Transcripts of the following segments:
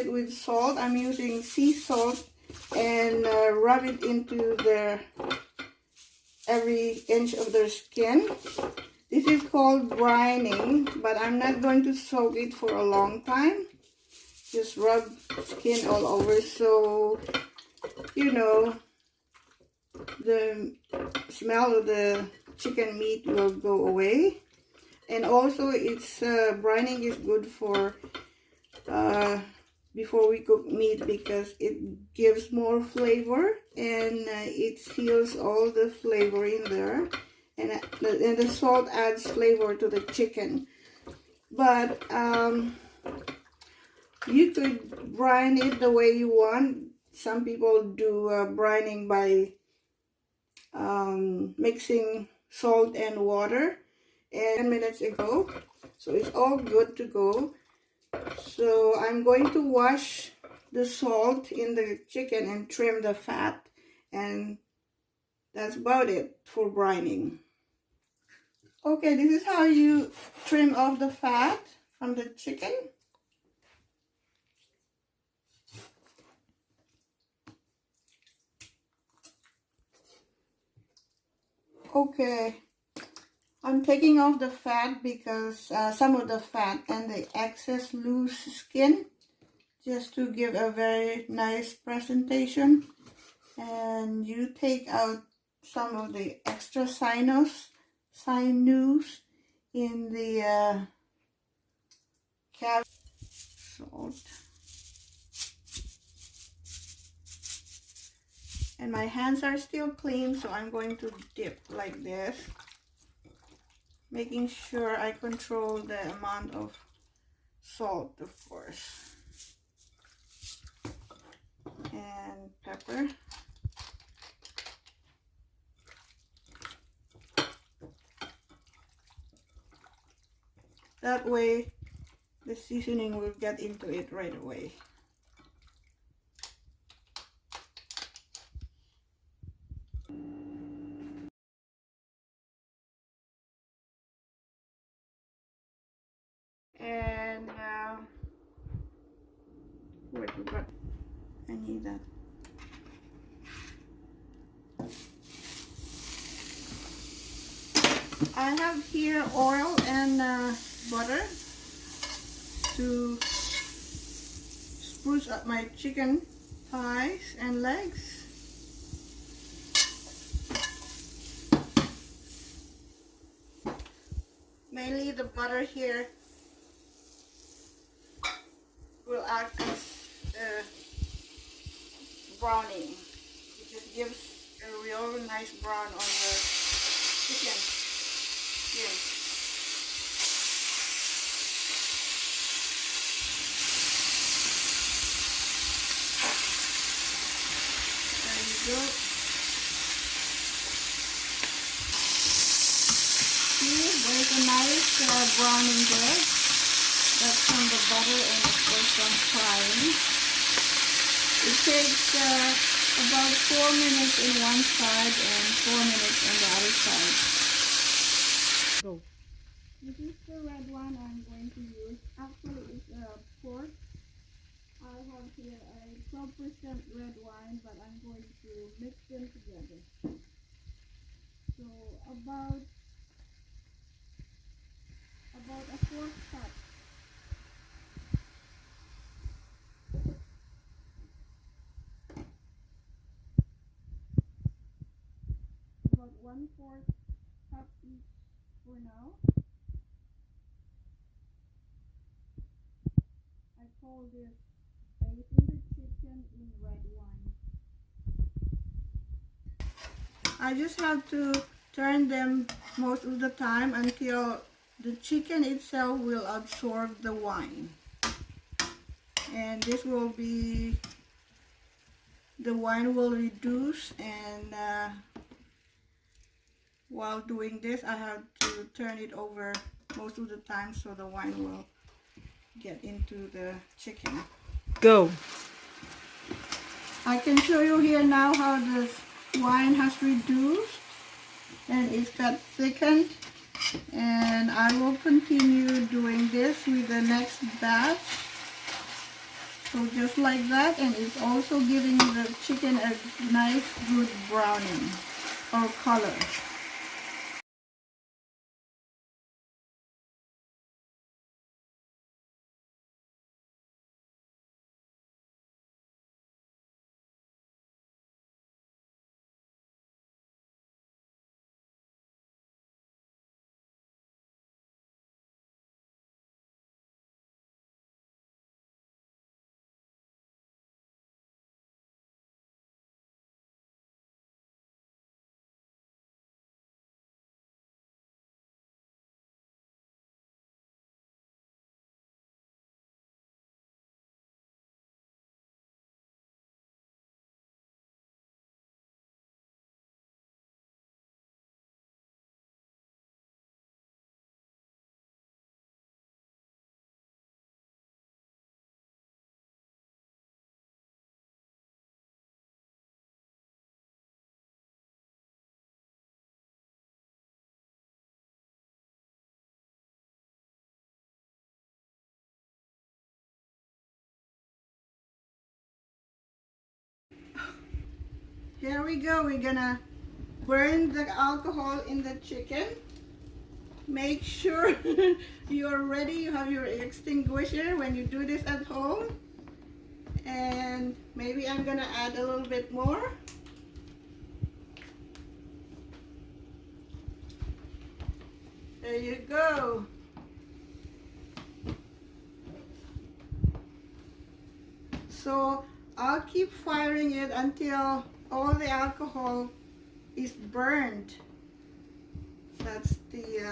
With salt, I'm using sea salt and rub it into every inch of their skin. This is called brining, but I'm not going to soak it for a long time. Just rub skin all over so, you know, the smell of the chicken meat will go away. And also it's brining is good for before we cook meat, because it gives more flavor and it seals all the flavor in there, and the salt adds flavor to the chicken. But you could brine it the way you want. Some people do brining by mixing salt and water, and 10 minutes ago, so it's all good to go. So I'm going to wash the salt in the chicken and trim the fat, and that's about it for brining. Okay, this is how you trim off the fat from the chicken. Okay, I'm taking off the fat because some of the fat and the excess loose skin, just to give a very nice presentation. And you take out some of the extra sinews in the calf. Salt. And my hands are still clean, so I'm going to dip like this, making sure I control the amount of salt, of course, and pepper. That way the seasoning will get into it right away. And wait, I need that. I have here oil and butter to spruce up my chicken thighs and legs. Mainly the butter here will act as browning. It just gives a real nice brown on the chicken skin. There you go. See, there's a nice browning there. That's from the butter and of course from frying. It takes about 4 minutes in one side and 4 minutes on the other side. Go. This is the red one I'm going to use. Actually, it's pork. I have here a 12% red wine, but I'm going to mix them together. So about a 4th cup. About 1/4 cup each for now. I call this bathing the chicken in red wine. I just have to turn them most of the time until the chicken itself will absorb the wine. And this will be, the wine will reduce, and while doing this I have to turn it over most of the time so the wine will get into the chicken. Go. I can show you here now how the wine has reduced and it's got thickened, and I will continue doing this with the next batch. So just like that, and it's also giving the chicken a nice good browning or color. Here we go. We're gonna burn the alcohol in the chicken. Make sure you're ready. You have your extinguisher when you do this at home. And maybe I'm gonna add a little bit more. There you go. So I'll keep firing it until all the alcohol is burned. That's the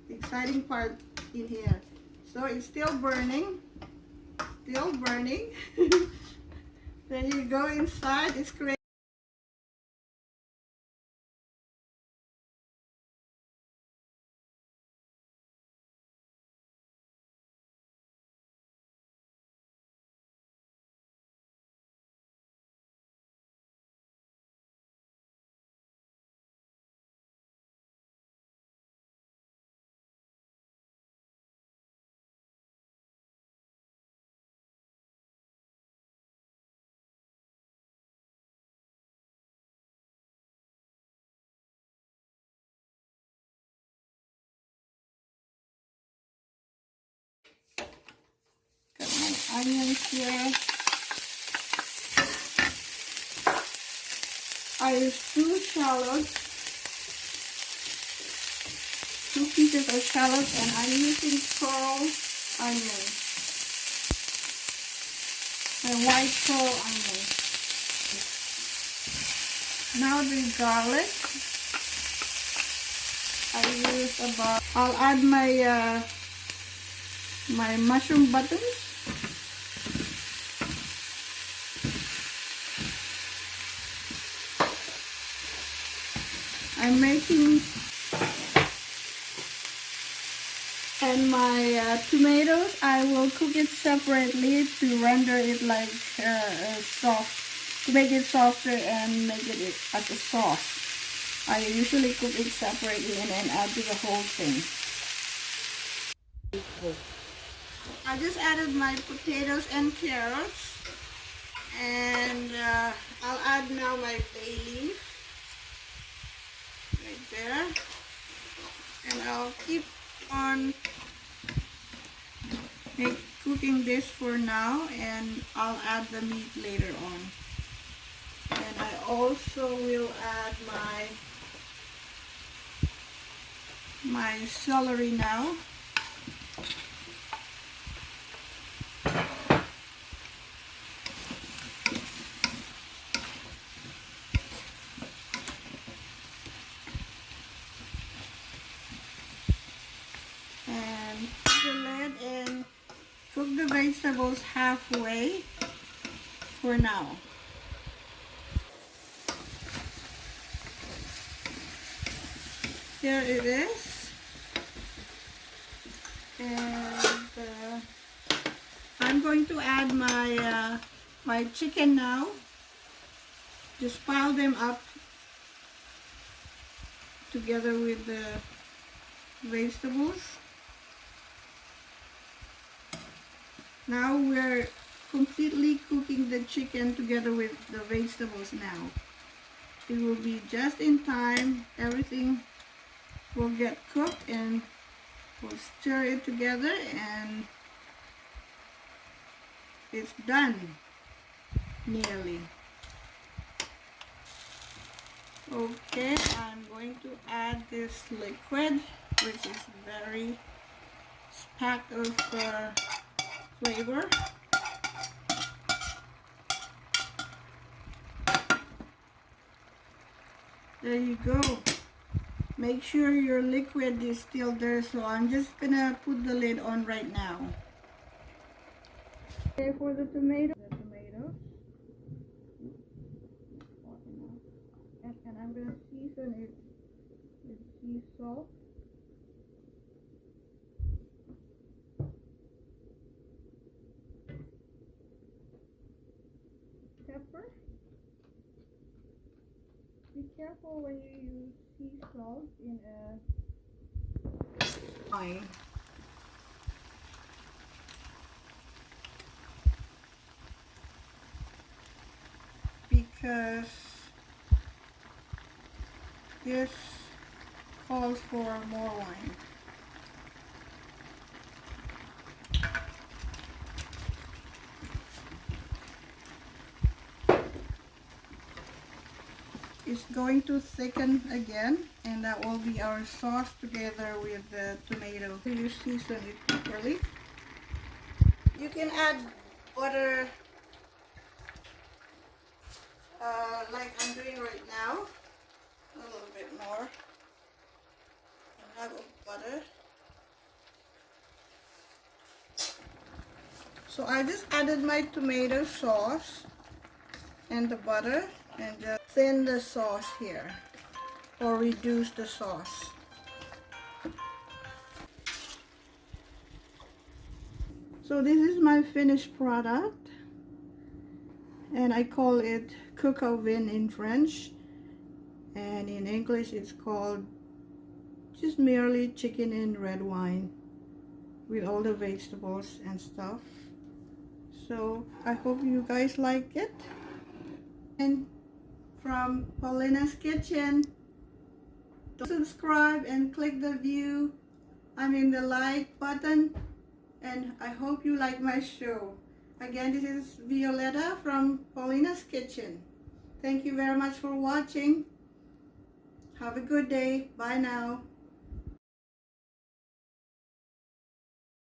exciting part in here. So it's still burning. Still burning. Then you go inside. It's great. Got my onions here. I use two shallots, 2 pieces of shallots, and I'm using pearl onion, a white pearl onion. Now the garlic. I use about. I'll add my my mushroom buttons. I'm making, and my tomatoes, I will cook it separately to render it like soft, to make it softer and make it as a sauce. I usually cook it separately and then add to the whole thing. I just added my potatoes and carrots, and I'll add now my bay leaf. Right there, and I'll keep on cooking this for now, and I'll add the meat later on. And I also will add my celery now. And cook the vegetables halfway for now. Here it is, and I'm going to add my my chicken now. Just pile them up together with the vegetables. Now we're completely cooking the chicken together with the vegetables now. It will be just in time. Everything will get cooked and we'll stir it together and it's done nearly. Okay, I'm going to add this liquid, which is very packed of flavor. There you go. Make sure your liquid is still there, so I'm just gonna put the lid on right now. Okay, for the tomatoes. And I'm gonna season it with sea salt. Pepper. Be careful when you use sea salt in a wine. Because this calls for more wine. It's going to thicken again, and that will be our sauce together with the tomato. You season it properly. You can add butter like I'm doing right now. A little bit more. A nug of butter. So I just added my tomato sauce and the butter and just thin the sauce here or reduce the sauce. So this is my finished product and I call it Coq Au Vin in French, and in English it's called just merely chicken and red wine with all the vegetables and stuff. So I hope you guys like it. And from Paulina's Kitchen, don't subscribe and click the view, the like button, and I hope you like my show. Again, this is Violetta from Paulina's Kitchen. Thank you very much for watching. Have a good day. Bye now.